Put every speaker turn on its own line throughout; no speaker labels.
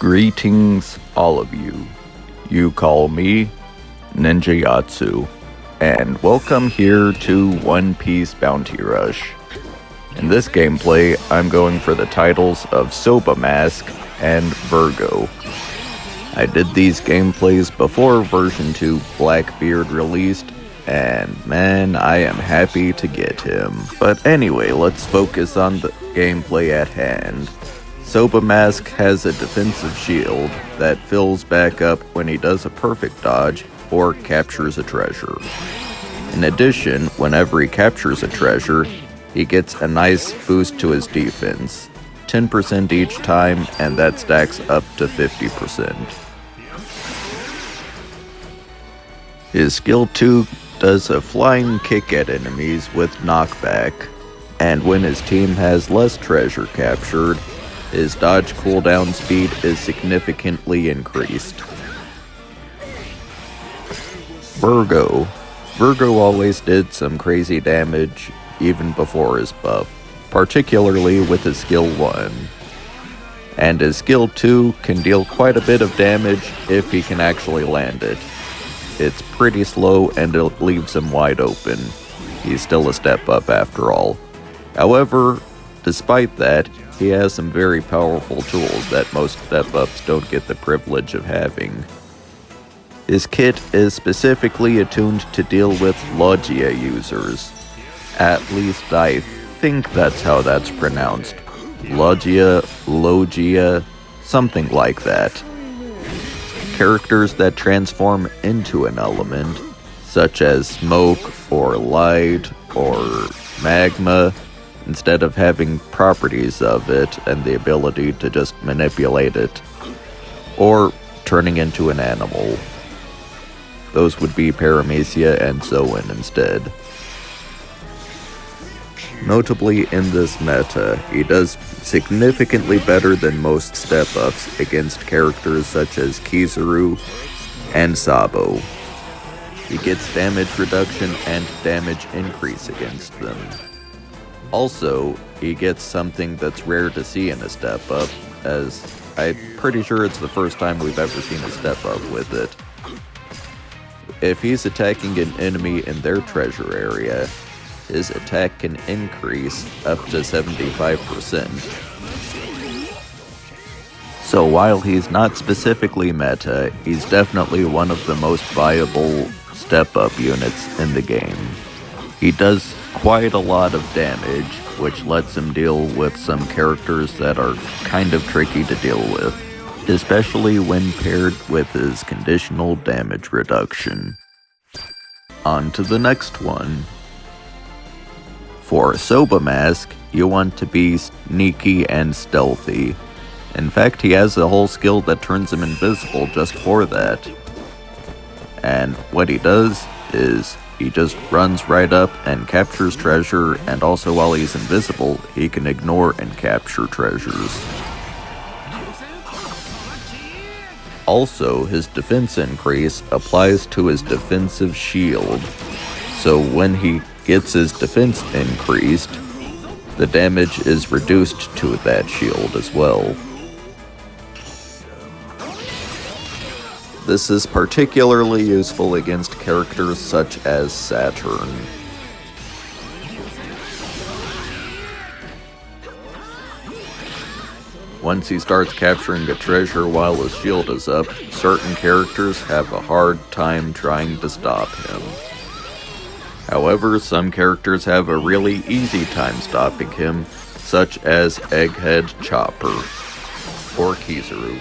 Greetings, all of you. You call me Ninja Yatsu, and welcome here to One Piece Bounty Rush. In this gameplay, I'm going for the titles of Soba Mask and Vergo. I did these gameplays before version 2 Blackbeard released, and man, I am happy to get him. But anyway, let's focus on the gameplay at hand. Soba Mask has a defensive shield that fills back up when he does a perfect dodge or captures a treasure. In addition, whenever he captures a treasure, he gets a nice boost to his defense, 10% each time, and that stacks up to 50%. His skill 2 does a flying kick at enemies with knockback, and when his team has less treasure captured, his dodge cooldown speed is significantly increased. Vergo always did some crazy damage even before his buff, particularly with his skill 1. And his skill 2 can deal quite a bit of damage if he can actually land it. It's pretty slow and it leaves him wide open. He's still a step up after all. However, despite that, he has some very powerful tools that most step-ups don't get the privilege of having. His kit is specifically attuned to deal with Logia users. At least I think that's how that's pronounced. Logia, something like that. Characters that transform into an element, such as smoke or light or magma, instead of having properties of it and the ability to just manipulate it, or turning into an animal. Those would be Paramecia and Zoan instead. Notably in this meta, he does significantly better than most step-ups against characters such as Kizaru and Sabo. He gets damage reduction and damage increase against them. Also, he gets something that's rare to see in a step-up, as I'm pretty sure it's the first time we've ever seen a step-up with it. If he's attacking an enemy in their treasure area, his attack can increase up to 75%. So while he's not specifically meta, he's definitely one of the most viable step-up units in the game. He does quite a lot of damage, which lets him deal with some characters that are kind of tricky to deal with, especially when paired with his conditional damage reduction. On to the next one. For Soba Mask, you want to be sneaky and stealthy. In fact, he has a whole skill that turns him invisible just for that. And what he does is he just runs right up and captures treasure, and also while he's invisible, he can ignore and capture treasures. Also, his defense increase applies to his defensive shield, so when he gets his defense increased, the damage is reduced to that shield as well. This is particularly useful against characters such as Saturn. Once he starts capturing a treasure while his shield is up, certain characters have a hard time trying to stop him. However, some characters have a really easy time stopping him, such as Egghead Chopper or Kizaru.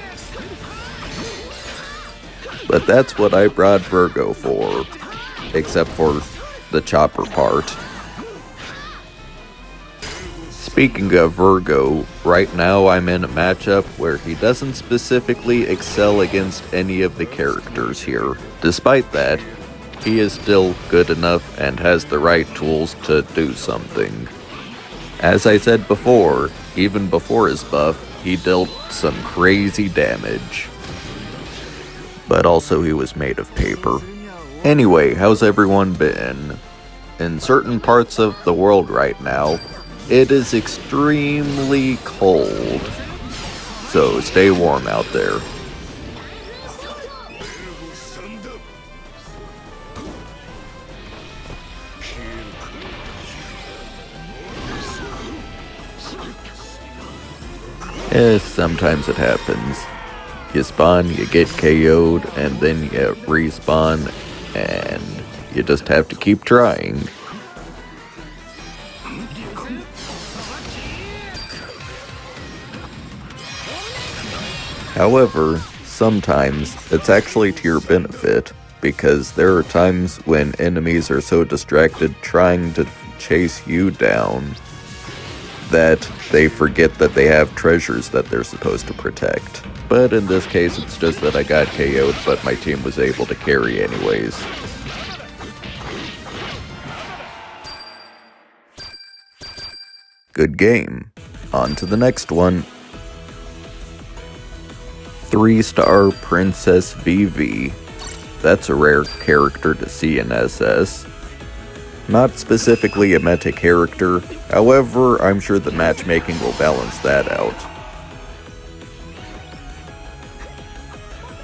But that's what I brought Vergo for, except for the chopper part. Speaking of Vergo, right now I'm in a matchup where he doesn't specifically excel against any of the characters here. Despite that, he is still good enough and has the right tools to do something. As I said before, even before his buff, he dealt some crazy damage. But also he was made of paper. Anyway, how's everyone been? In certain parts of the world right now, it is extremely cold. so stay warm out there. Sometimes it happens. You spawn, you get KO'd, and then you respawn, and you just have to keep trying. However, sometimes it's actually to your benefit, because there are times when enemies are so distracted trying to chase you down that they forget that they have treasures that they're supposed to protect. But in this case, it's just that I got KO'd, but my team was able to carry anyways. Good game. On to the next one. 3-star Princess Vivi. That's a rare character to see in SS. Not specifically a meta character, however, I'm sure the matchmaking will balance that out.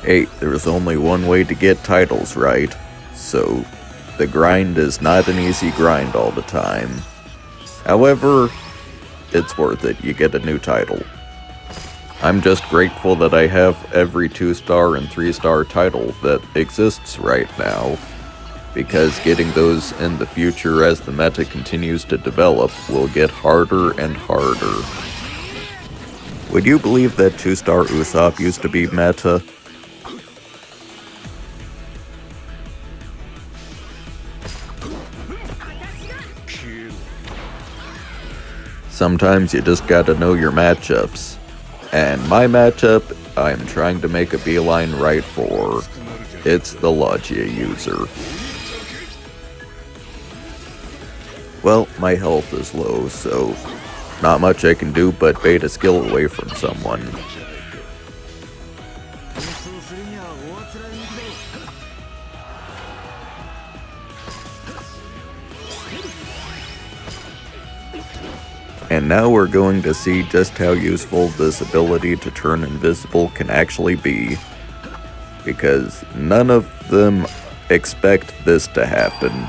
Hey, there's only one way to get titles, right? So, the grind is not an easy grind all the time. However, it's worth it, you get a new title. I'm just grateful that I have every 2-star and 3-star title that exists right now, because getting those in the future as the meta continues to develop will get harder and harder. Would you believe that 2-star Usopp used to be meta? Sometimes you just gotta know your matchups. And my matchup, I'm trying to make a beeline right for. It's the Logia user. Well, my health is low, so not much I can do but bait a skill away from someone. And now we're going to see just how useful this ability to turn invisible can actually be, because none of them expect this to happen.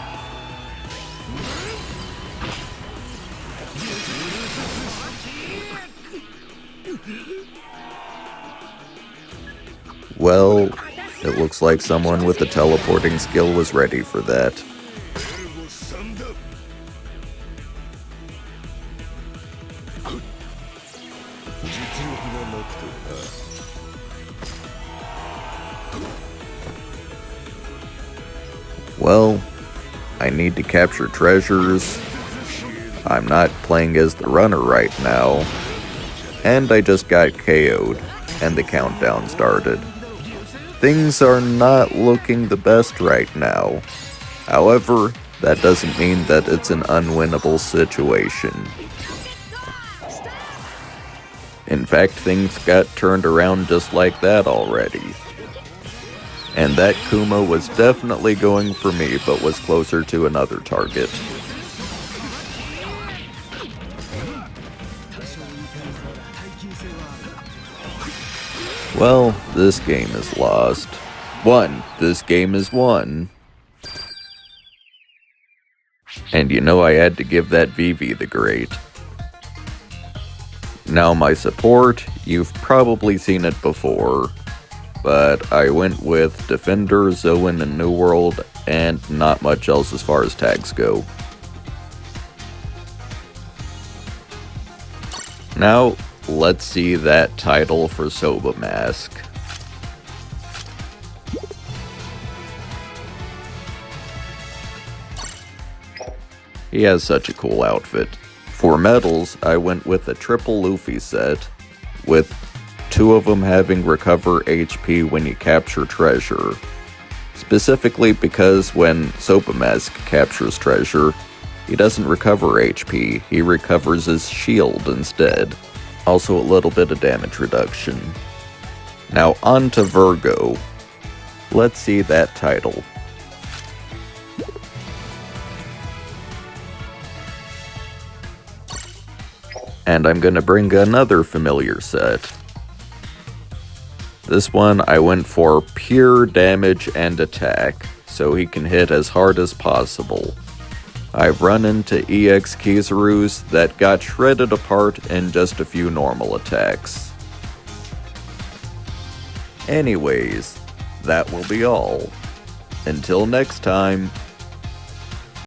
Well, it looks like someone with a teleporting skill was ready for that. Well, I need to capture treasures. I'm not playing as the runner right now. And I just got KO'd, and the countdown started. Things are not looking the best right now. However, that doesn't mean that it's an unwinnable situation. In fact, things got turned around just like that already. And that Kuma was definitely going for me, but was closer to another target. Well, this game is lost. This game is won. And you know I had to give that Vivi the great. Now my support, you've probably seen it before, but I went with Defender, Zoan, and New World, and not much else as far as tags go. Now, let's see that title for Soba Mask. He has such a cool outfit. For medals, I went with a triple Luffy set, with 2 of them having recover HP when you capture treasure. Specifically because when Soba Mask captures treasure, he doesn't recover HP, he recovers his shield instead. Also a little bit of damage reduction. Now on to Vergo. Let's see that title. And I'm gonna bring another familiar set. This one I went for pure damage and attack, so he can hit as hard as possible. I've run into EX Kizarus that got shredded apart in just a few normal attacks. Anyways, that will be all. Until next time.